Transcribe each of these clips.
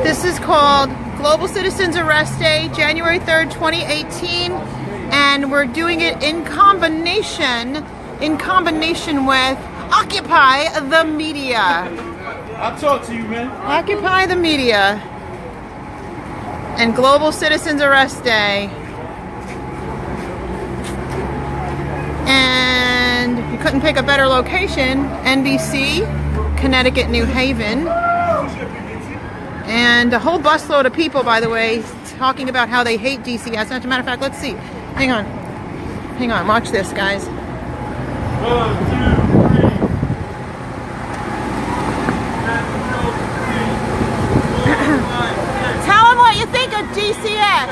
This is called Global Citizens Arrest Day, January 3rd, 2018, and we're doing it in combination with Occupy the Media. I'll talk to you, man. Occupy the Media and Global Citizens Arrest Day. And you couldn't pick a better location, NBC, Connecticut, New Haven. And a whole busload of people, by the way, talking about how they hate DCS. As a matter of fact, let's see. Hang on, watch this, guys. 1, 2, 3. Tell them what you think of DCS.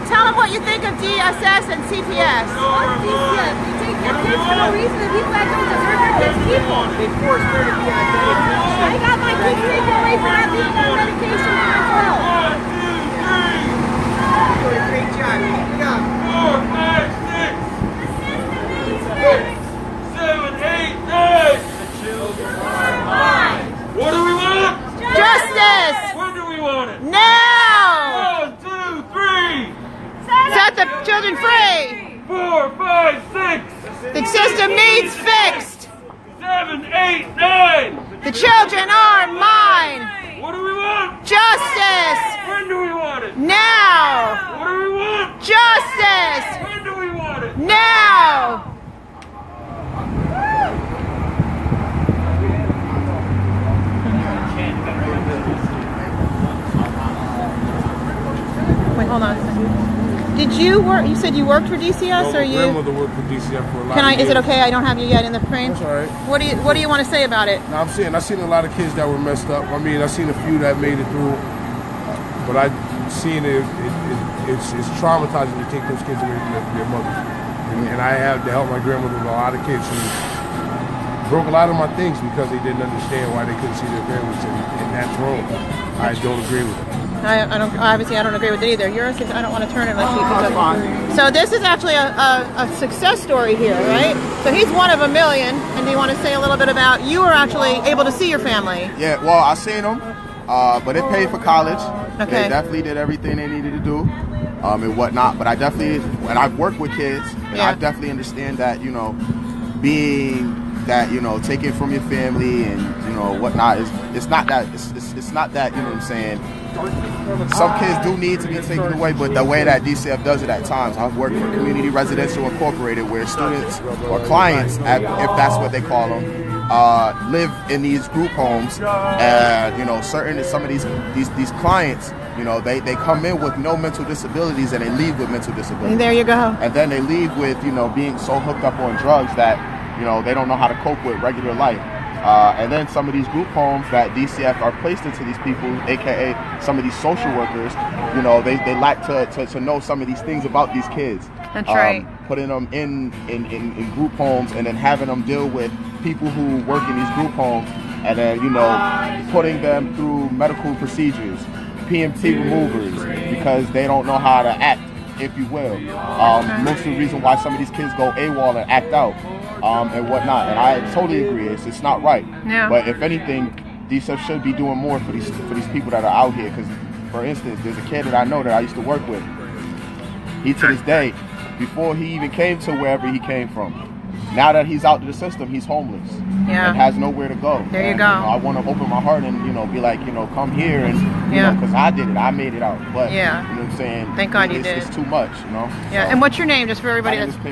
Tell them what you think of DSS and CPS. Fuck DCS. They take their kids for no reason. The people that don't deserve their kids people. They force her to be on I got my kids taken away for not being on medication and mental health. 1, 2, 3. Doing a great job. Keep it up. 4, 5, 6, 7, 8, 9. What do we want? Justice! When do we want it? Now! 1, 2, 3. Set the children free! 4, 5, 6. The system needs fixed! 7, 8, 9. The children are mine! What do we want? Justice! When do we want it? Now! What do we want? Justice! When do we want it? Now! Wait, hold on a second. Did you work? You said you worked for DCS, or My you? grandmother worked for DCF for a lot Can of I? years. Is it okay? I don't have you yet in the frame. That's all right. What do you want to say about it? Now, I seen a lot of kids that were messed up. I mean, I seen a few that made it through, but I seen it's traumatizing to take those kids away from their mothers. And I had to help my grandmother with a lot of kids who broke a lot of my things because they didn't understand why they couldn't see their families, and that's wrong. I don't agree with it. I don't. Obviously, I don't agree with it either. Yours is. I don't want to turn it unless you. So this is actually a success story here, right? So he's one of a million. And do you want to say a little bit about you were actually able to see your family? Yeah, well, I seen them, but it paid for college. Okay. They definitely did everything they needed to do, and whatnot. But I definitely, and I've worked with kids, and Yeah. I definitely understand that, you know, being that, you know, taken from your family and, you know, whatnot, it's not that, it's not that, you know what I'm saying. Some kids do need to be taken away, but the way that DCF does it at times, I've worked for Community Residential Incorporated, where students or clients, if that's what they call them, live in these group homes, and, you know, some of these clients, you know, they come in with no mental disabilities and they leave with mental disabilities. And there you go. And then they leave with, you know, being so hooked up on drugs that, you know, they don't know how to cope with regular life. And then some of these group homes that DCF are placed into these people, aka some of these social workers, you know, they lack to know some of these things about these kids. That's right. Putting them in group homes and then having them deal with people who work in these group homes, and then, you know, putting them through medical procedures, PMT removers, because they don't know how to act, if you will. Most of the reason why some of these kids go AWOL and act out, and whatnot. And I totally agree. It's not right. Yeah. But if anything, DCF should be doing more for these people that are out here. Because, for instance, there's a kid that I know that I used to work with. He, to this day, before he even came to wherever he came from, now that he's out of the system, he's homeless. Yeah. And has nowhere to go. There you go. I want to open my heart and, you know, be like, you know, come here and, you know, because I did it. I made it out. But, Yeah. you know what I'm saying? Thank God you did. It's too much, you know? Yeah. So, And what's your name, just for everybody my name that's is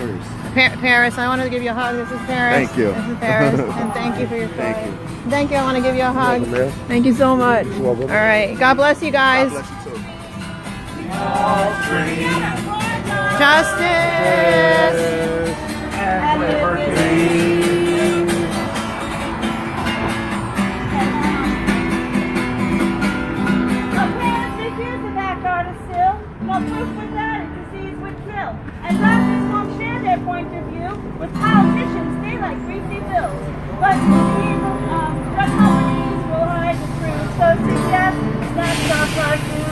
Paris. Paris? I want to give you a hug. This is Paris. Thank you. This is Paris. And thank you for your story. Thank you. Thank you. I want to give you a hug. welcome, man. Thank you so much. You're welcome. All right. God bless you guys. God bless you too. Justice. No proof was that a disease would kill. And doctors won't share their point of view with politicians. They like greasy bills. But evil drug companies will hide the truth. So suggest that's our cartoon.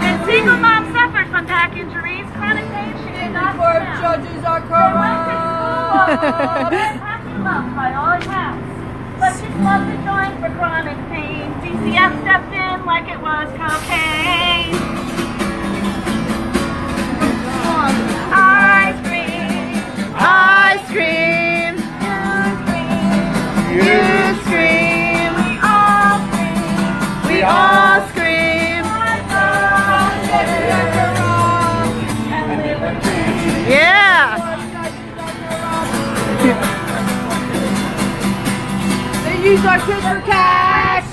And single mom suffers from back injuries, chronic pain. She did not Court judges are corrupt. Loved by all accounts. But she's loved to join for chronic pain. DCF stepped in like it was cocaine. Ice cream. Ice cream. You scream. We all scream. We all scream. Yeah. They use our kids for cash.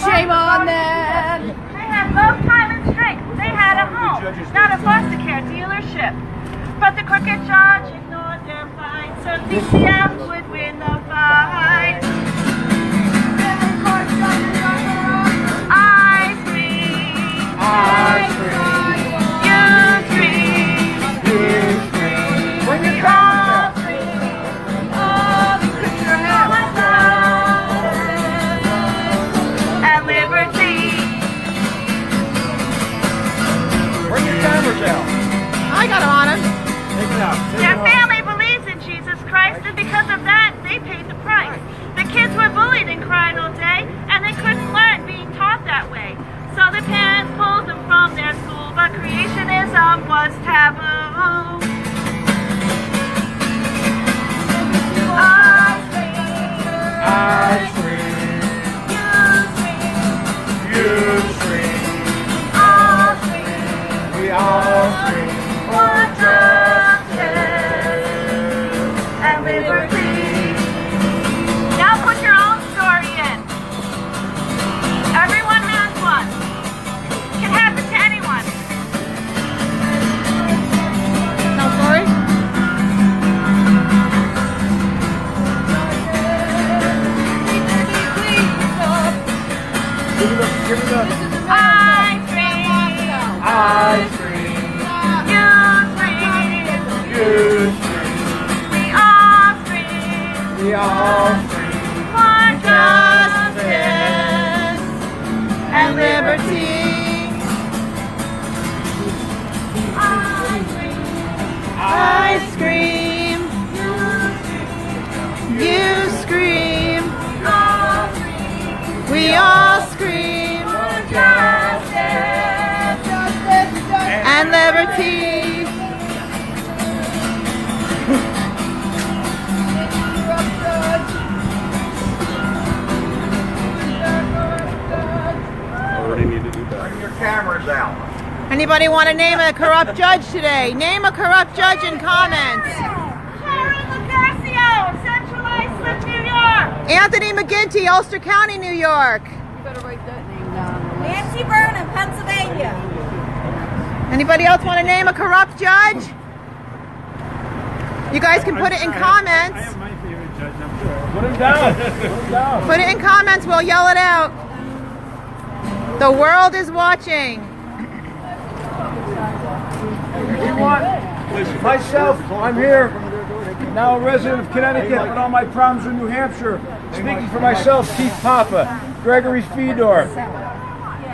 Shame on them. They had love, time, and strength. They had a home, not a foster care dealership. But the crooked judge ignored their fight, so DCF would win the fight. Ice cream. Ice cream. You scream. When you We come all scream. put your hands And liberty. Bring your cameras out. I got him on him. Take it out. Their family believes in Jesus Christ, and because of that, they paid the price. The kids were bullied and cried all day, and they couldn't learn being taught that way. So the parents pulled them from their school, but creationism was taboo. Ice cream. You scream. All scream We all scream. for justice and liberty. Now put your own story in. Everyone has one. It can happen to anyone. Tell story. Give it up. I scream. Ice cream. You scream. You scream. We all scream We all scream. for Justice and liberty. I scream. You scream. We all scream. And liberty. Bring your cameras out. Anybody want to name a corrupt judge today? Name a corrupt judge in comments. Sharon Lucasio, Central Iceland, New York. Anthony McGinty, Ulster County, New York. You better write that name down. Nancy Burnham, Pennsylvania. Anybody else want to name a corrupt judge? You guys can put it in comments. my favorite judge, I'm sure. Put him down. Put him down. Put it in comments, we'll yell it out. The world is watching. Myself, I'm here, now a resident of Connecticut, but all my problems are in New Hampshire. Speaking for myself, Keith Papa, Gregory Fedor,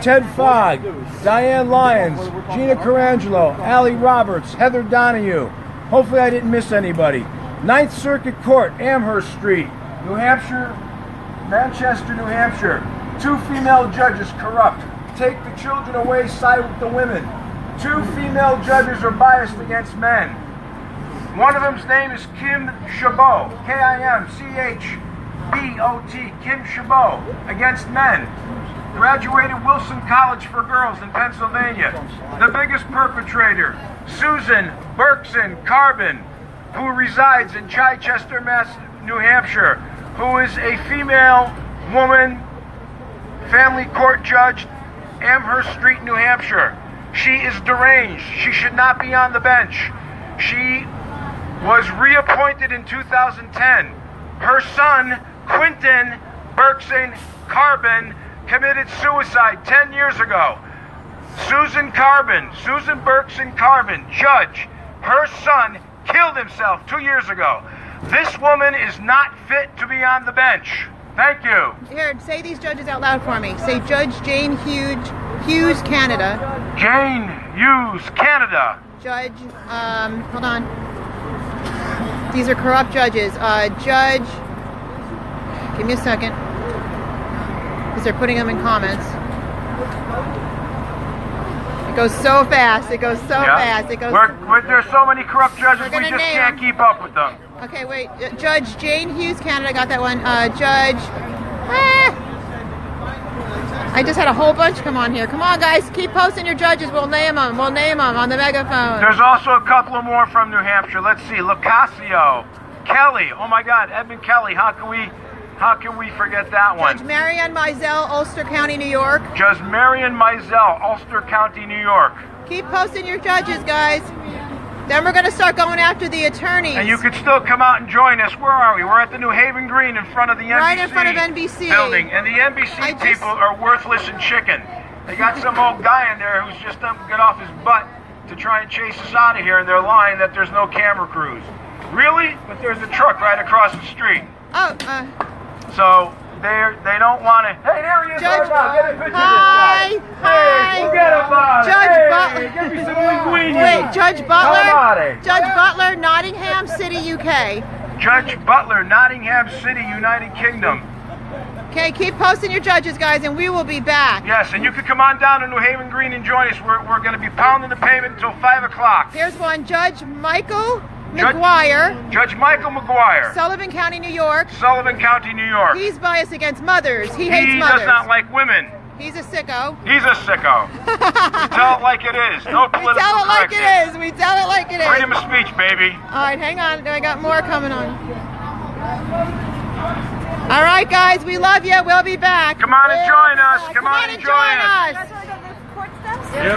Ted Fogg, Diane Lyons, Gina Carangelo, Allie Roberts, Heather Donahue. Hopefully I didn't miss anybody. Ninth Circuit Court, Amherst Street, New Hampshire, Manchester, New Hampshire. 2 female judges corrupt. Take the children away, side with the women. 2 female judges are biased against men. One of them's name is Kim Chabot, K-I-M-C-H-B-O-T, Kim Chabot, against men. Graduated Wilson College for Girls in Pennsylvania. The biggest perpetrator, Susan Berkson Carbon, who resides in Chichester, New Hampshire, who is a female woman, family court judge, Amherst Street, New Hampshire. She is deranged. She should not be on the bench. She was reappointed in 2010. Her son, Quinton Berkson Carbon, committed suicide 10 years ago. Susan Berkson Carbon, judge, her son killed himself 2 years ago. This woman is not fit to be on the bench. Thank you. Here, say these judges out loud for me. Say Judge Jane Hughes, Canada. Jane Hughes, Canada. Judge, hold on. These are corrupt judges. Judge, give me a second. Because they're putting them in comments. It goes so fast. It goes so fast. It goes. There's so many corrupt judges, We're we gonna just name can't them. keep up with them. Okay, wait. Judge Jane Hughes, Canada. Got that one. Judge. I just had a whole bunch come on here. Come on, guys. Keep posting your judges. We'll name them. We'll name them on the megaphone. There's also a couple more from New Hampshire. Let's see. Locasio, Kelly. Oh my God, Edmund Kelly. How can we forget that one? Judge Marianne Mizell, Ulster County, New York. Judge Marion Mizell, Ulster County, New York. Keep posting your judges, guys. Then we're going to start going after the attorneys. And you could still come out and join us. Where are we? We're at the New Haven Green in front of the NBC. Right in front of NBC. Building. And the NBC people are worthless and chicken. They got some old guy in there who's just up to get off his butt to try and chase us out of here, and they're lying that there's no camera crews. Really? But there's a truck right across the street. Oh, So they don't want to. Hey, there he is. Judge, Get a picture of this hi, guy. hi. Hey, forget about it. Judge Hey, Butler. give me some linguine. Wait, Judge How about Butler. it? Judge Butler, Nottingham City, UK. Judge Butler, Nottingham City, United Kingdom. Okay, keep posting your judges, guys, and we will be back. Yes, and you can come on down to New Haven Green and join us. We're going to be pounding the pavement until 5 o'clock. Here's one, Judge Michael McGuire, Judge Michael McGuire, Sullivan County, New York. Sullivan County, New York. He's biased against mothers. He hates He mothers. does not like women. He's a sicko. He's a sicko. We tell it like it is. No We political tell it like correctness. it is. We tell it like it is. Freedom of speech, baby. All right, hang on. I got more coming on. All right, guys, we love you. We'll be back. Come on and join us. Come on and and join us. us. That's why I got the court steps. Yep.